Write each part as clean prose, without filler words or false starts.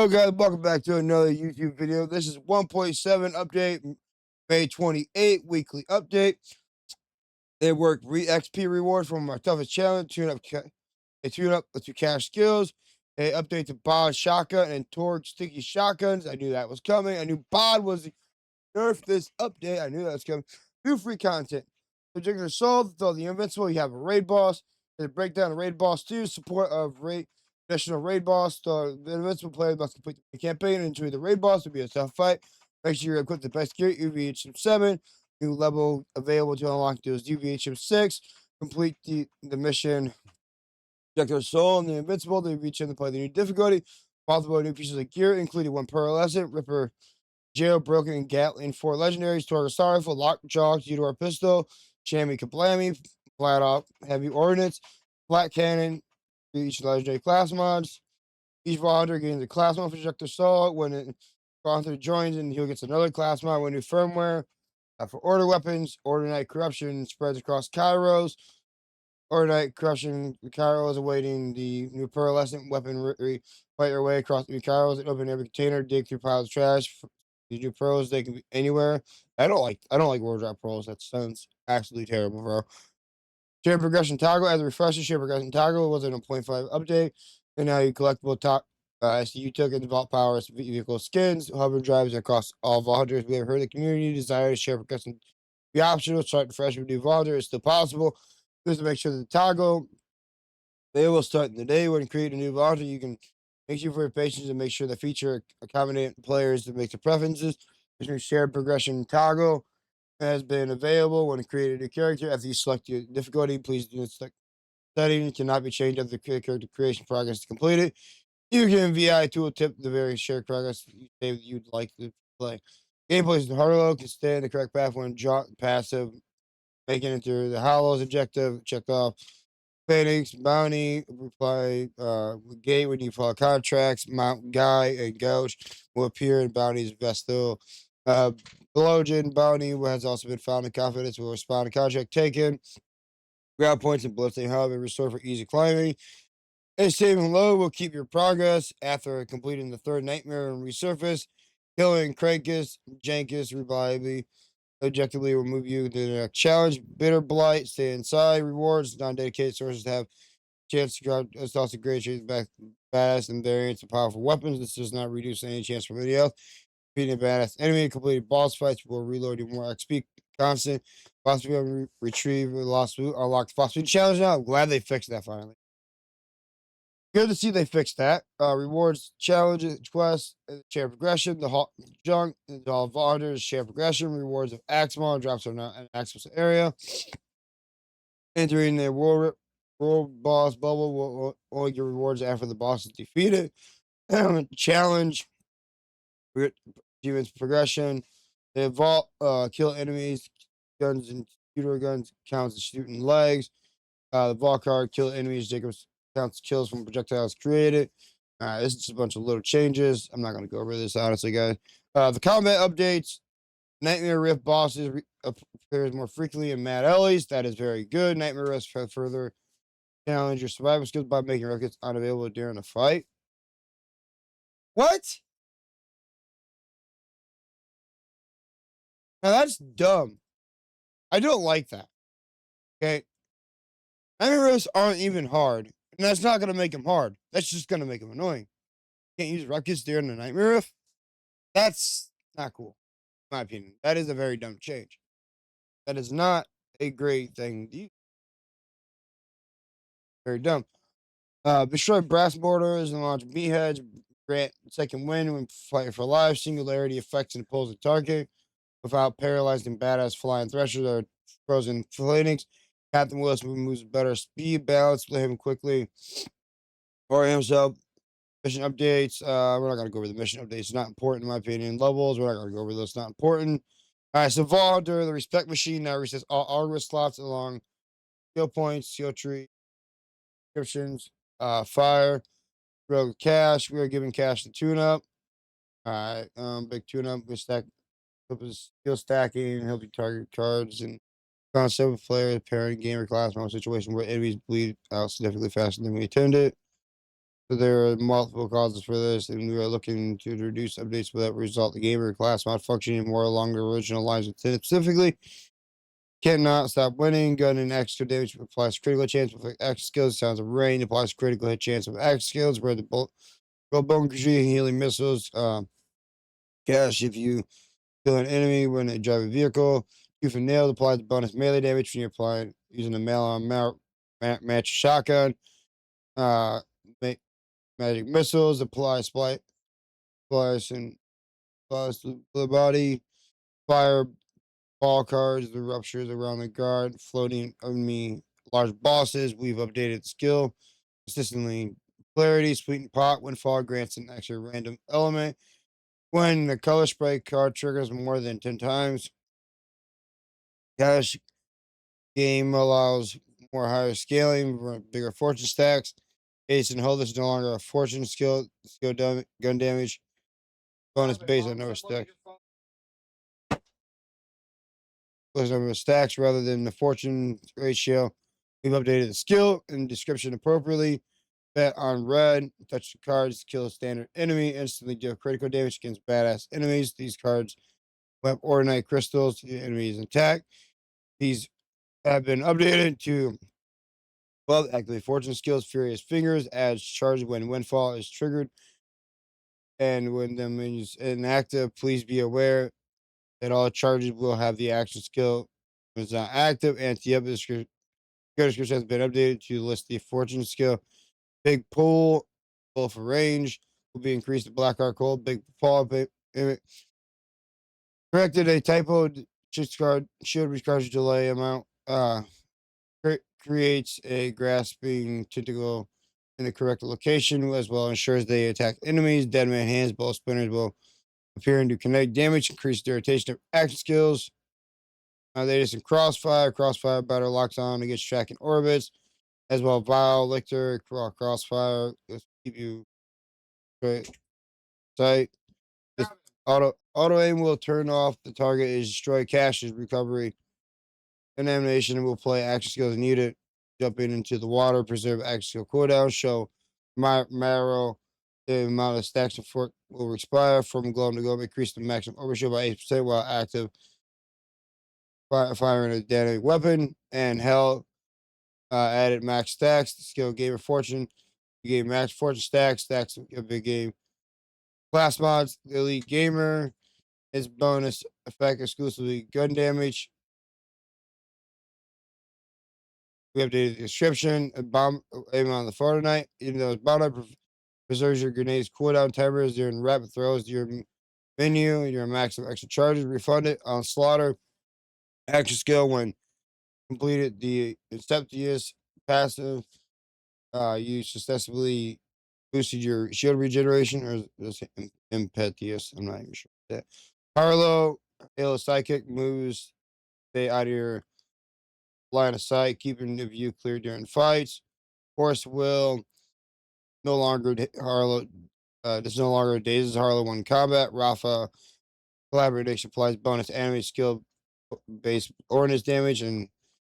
Hello guys, welcome back to another YouTube video. This is 1.7 update, May 28 weekly update. They work XP rewards from our toughest challenge, tune up to cash skills, a update to Bod shotgun and Torch sticky shotguns. I knew that was coming. I knew Bod was Nerf this update. I knew that was coming. New free content. Particular soul, though the invincible, you have a raid boss. They break down the raid boss too. Support of additional raid boss. So the invincible player must complete the campaign and enjoy the raid boss to be a tough fight. Make sure you equip the best gear, UVHM 7. New level available to unlock those UVHM 6. Complete the mission. Particular soul and the invincible. They reach in to play the new difficulty. Multiple new pieces of gear, including one pearlescent, Ripper, Jailbroken, Gatling, 4 legendaries, Torga Sorrowful, Lockjaw, Udor Pistol, Shammy Kablammy, Flat Off, Heavy Ordnance, Flat Cannon, each legendary class mods. Each Volunteer gains a class mod for Projector Assault. When Volunteer joins and he gets another class mod with new firmware. For Order Weapons, Order Night Corruption spreads across Kairos. Order Night Corruption, Cairo is awaiting the new pearlescent weapon. Fight your way across the Kairos and open every container, dig through piles of trash. These new pros, they can be anywhere. I don't like word drop pros. That sounds absolutely terrible, bro. Share progression toggle as a refresher. Share progression toggle was in a 0.5 update, and now you collectible SCU tokens, vault powers, vehicle skins, hover drives across all volunteers. We have heard the community desire to share progression be optional. Start fresh with new volunteer is still possible. Just to make sure the toggle they will start in the day when you create a new volunteer. You can make sure for your patients and make sure the feature accommodate players to make the preferences. This new shared progression toggle has been available when you create a new character. After you select your difficulty, please do not select settings cannot be changed after the character creation progress is completed. You can VI tooltip the various shared progress you say that you'd like to play. Gameplay is Harlow can stay in the correct path when passive, making it through the Hollows objective, checked off. Phoenix, Bounty, reply, Gate when you follow contracts, Mount Guy, and Gouch will appear in Bounty's Vestal. Blowgen Bounty has also been found in confidence will respond to contract taken. Ground points and bloodstain, however, restore for easy climbing. And saving low will keep your progress after completing the third nightmare and resurface. Killing Krankus, Jankus, reliably objectively will move you to the next challenge. Bitter Blight, stay inside. Rewards, non-dedicated sources have chance to grab. It's also great chase back badass and variants of powerful weapons. This does not reduce any chance for any health. Beating a badass enemy, completed boss fights will reload you more XP constant. Possibly retrieve lost loot, unlocked phosphate challenge now. I'm glad they fixed that finally. Good to see they fixed that. Rewards, challenges, quests, share progression, the junk, all volunteers, share progression, rewards of Axmon, drops on an access area. Entering the world boss bubble will only get rewards after the boss is defeated. Challenge, achievements progression. The vault, kill enemies, guns and shooter guns counts as shooting legs. The vault card, kill enemies, Jacobs counts kills from projectiles created. This is just a bunch of little changes. I'm not going to go over this, honestly, guys. The combat updates. Nightmare Rift bosses appears more frequently in Mad Alleys. That is very good. Nightmare Rift further challenge your survival skills by making records unavailable during a fight. What? Now that's dumb. I don't like that. Okay. Nightmare Rifts aren't even hard. And that's not going to make them hard. That's just going to make them annoying. Can't use records during the Nightmare Rift. That's not cool, in my opinion. That is a very dumb change. That is not a great thing to use. Very dumb. Destroy brass borders and launch beheads. Grant second wind when fighting for life. Singularity affects and pulls the target without paralyzing badass flying threshers or frozen phalanx. Captain Willis moves better speed, balance, play him quickly. Or himself. Mission updates. We're not going to go over the mission updates. It's not important, in my opinion. Levels. We're not going to go over those. Not important. All right. So, Volunteer, the respect machine now resets all armor slots along skill points, skill tree, descriptions, fire, rogue cash. We are giving cash to tune up. All right. Big tune up. We stack skill stacking, help you target cards and concept of players, parent, gamer class, normal situation where enemies bleed out significantly faster than we intended. So there are multiple causes for this, and we are looking to reduce updates that result the game or class not functioning more along the original lines within it. Specifically, cannot stop winning. Gun and extra damage applies critical chance with X skills. Sounds of rain applies critical hit chance with X skills. Where the bone healing missiles. Cash if you kill an enemy when they drive a vehicle. Tooth and nail applies bonus melee damage when you're applying using a match shotgun. Uh, magic missiles apply splice and splice to the body. Fire ball cards, the ruptures around the guard, floating enemy large bosses. We've updated the skill consistently. Clarity, sweeten pot, windfall grants an extra random element. When the color spray card triggers more than 10 times, cash game allows more higher scaling, bigger fortune stacks. Ace and hold is no longer a fortune gun damage. Bonus based on number stack. Number of stacks rather than the fortune ratio. We've updated the skill and description appropriately. Bet on red, touch the cards, kill a standard enemy, instantly deal critical damage against badass enemies. These cards have ordinate crystals to the enemy's attack. These have been updated to activate fortune skills. Furious Fingers adds charge when windfall is triggered. And when the menu is inactive, please be aware that all charges will have the action skill. When it's not active, anti-up description has been updated to list the fortune skill. Big pull for range will be increased to black arc hold. Big fall corrected a typo. Shield recharge delay amount. Creates a grasping tentacle in the correct location, as well ensures they attack enemies. Dead man hands, ball spinners will appearing to connect damage, increase the rotation of action skills. They just in crossfire. Crossfire better locks on against tracking orbits, as well. Vile, Lictor, crossfire. Just keep you straight sight. This auto aim will turn off. The target is destroy caches recovery. An animation will play action skills needed. Jumping into the water, preserve action skill cooldown. Show marrow. The amount of stacks of fort will expire from glow to glow. Increase the maximum overshield by 8% while active. Firing a dynamic weapon. And hell added max stacks. The skill Gamer Fortune. You gave max fortune stacks. Stacks a big game. Class mods. The Elite Gamer is bonus effect exclusively gun damage. We updated the description. A bomb aim on the Fortnite. Even though it's bomb preserves your grenades cooldown timers during rapid throws to your menu. Your maximum extra charges refunded on slaughter. Action skill when completed the Inceptious passive. You successfully boosted your shield regeneration, or is Impetuous? I'm not even sure. That Harlow, Halo Psychic moves stay out of your line of sight, keeping the view clear during fights. Force will no longer Harlow. This is no longer Dazes Harlow one combat. Rafa collaboration applies bonus enemy skill based ordnance damage, and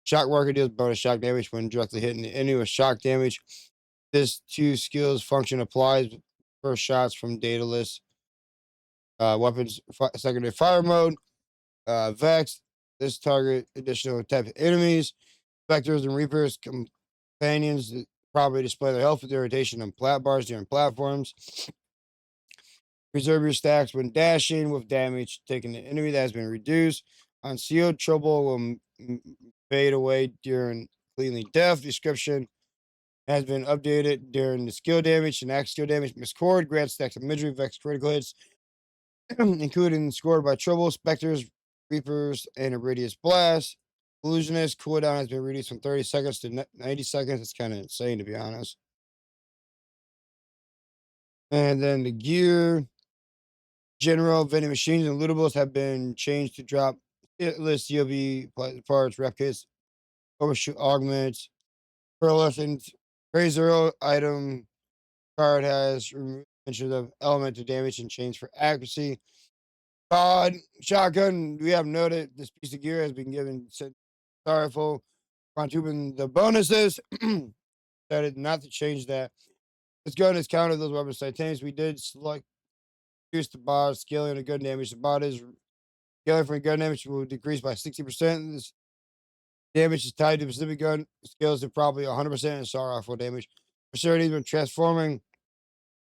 shock marker deals bonus shock damage when directly hitting the enemy with shock damage. This two skills function applies first shots from data list. Weapons secondary fire mode. Vex. This target additional type of enemies. Specters and Reapers companions probably display their health with irritation on plat bars during platforms. Preserve your stacks when dashing with damage taking the enemy that has been reduced. Unsealed trouble will fade away during cleanly death. Description has been updated during the skill damage and axe skill damage. Miscord grants stacks of misery, vex critical hits, including scored by trouble, specters, reapers, and a radius blast. Illusionist cooldown has been reduced from 30 seconds to 90 seconds. It's kind of insane, to be honest. And then the gear, general vending machines and lootables have been changed to drop hit list, COB parts, rep kits, overshoot augments, pearlescent, razor item card has mentioned of element of damage and change for accuracy. Shotgun, we have noted this piece of gear has been given sorrowful, quantupling the bonuses. Decided not to change that. This gun is counted those weapons simultaneously. We did select use the bot scaling to gun damage. The bot is scaling for gun damage will decrease by 60%. This damage is tied to a specific gun. Scales to probably 100% and SAR off damage. Facilities when transforming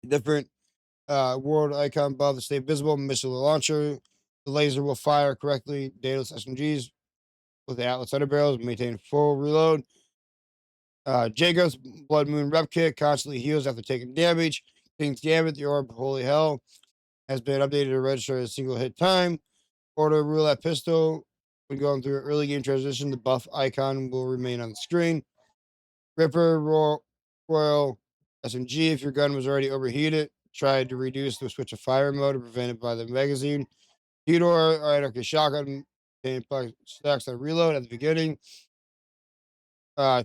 different world icon above to stay visible. Missile launcher. The laser will fire correctly. Dataless SMGs with the Atlas underbarrels. Maintain full reload. Jacob's Blood Moon Rep Kit constantly heals after taking damage. King's Gambit, the Orb of Holy Hell, has been updated to register a single hit time. Order Roulette Pistol. When going through an early game transition, the buff icon will remain on the screen. Ripper Royal SMG. If your gun was already overheated, try to reduce the switch of fire mode to prevent it by the magazine. Theodore, okay, shotgun and stacks on reload at the beginning.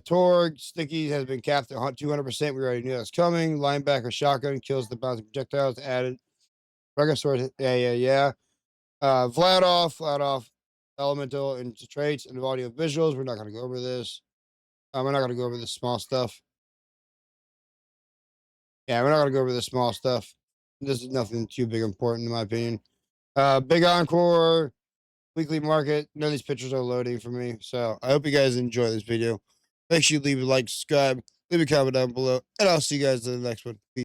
Torg, Sticky has been capped at 200%. We already knew that was coming. Linebacker shotgun kills the bouncing projectiles. Added. Regular sword, yeah. Vladoff, elemental and traits and audio visuals. We're not going to go over this. We're not going to go over the small stuff. Yeah, we're not going to go over the small stuff. This is nothing too big important in my opinion. Big Encore, weekly market. None of these pictures are loading for me. So I hope you guys enjoy this video. Make sure you leave a like, subscribe, leave a comment down below, and I'll see you guys in the next one. Peace.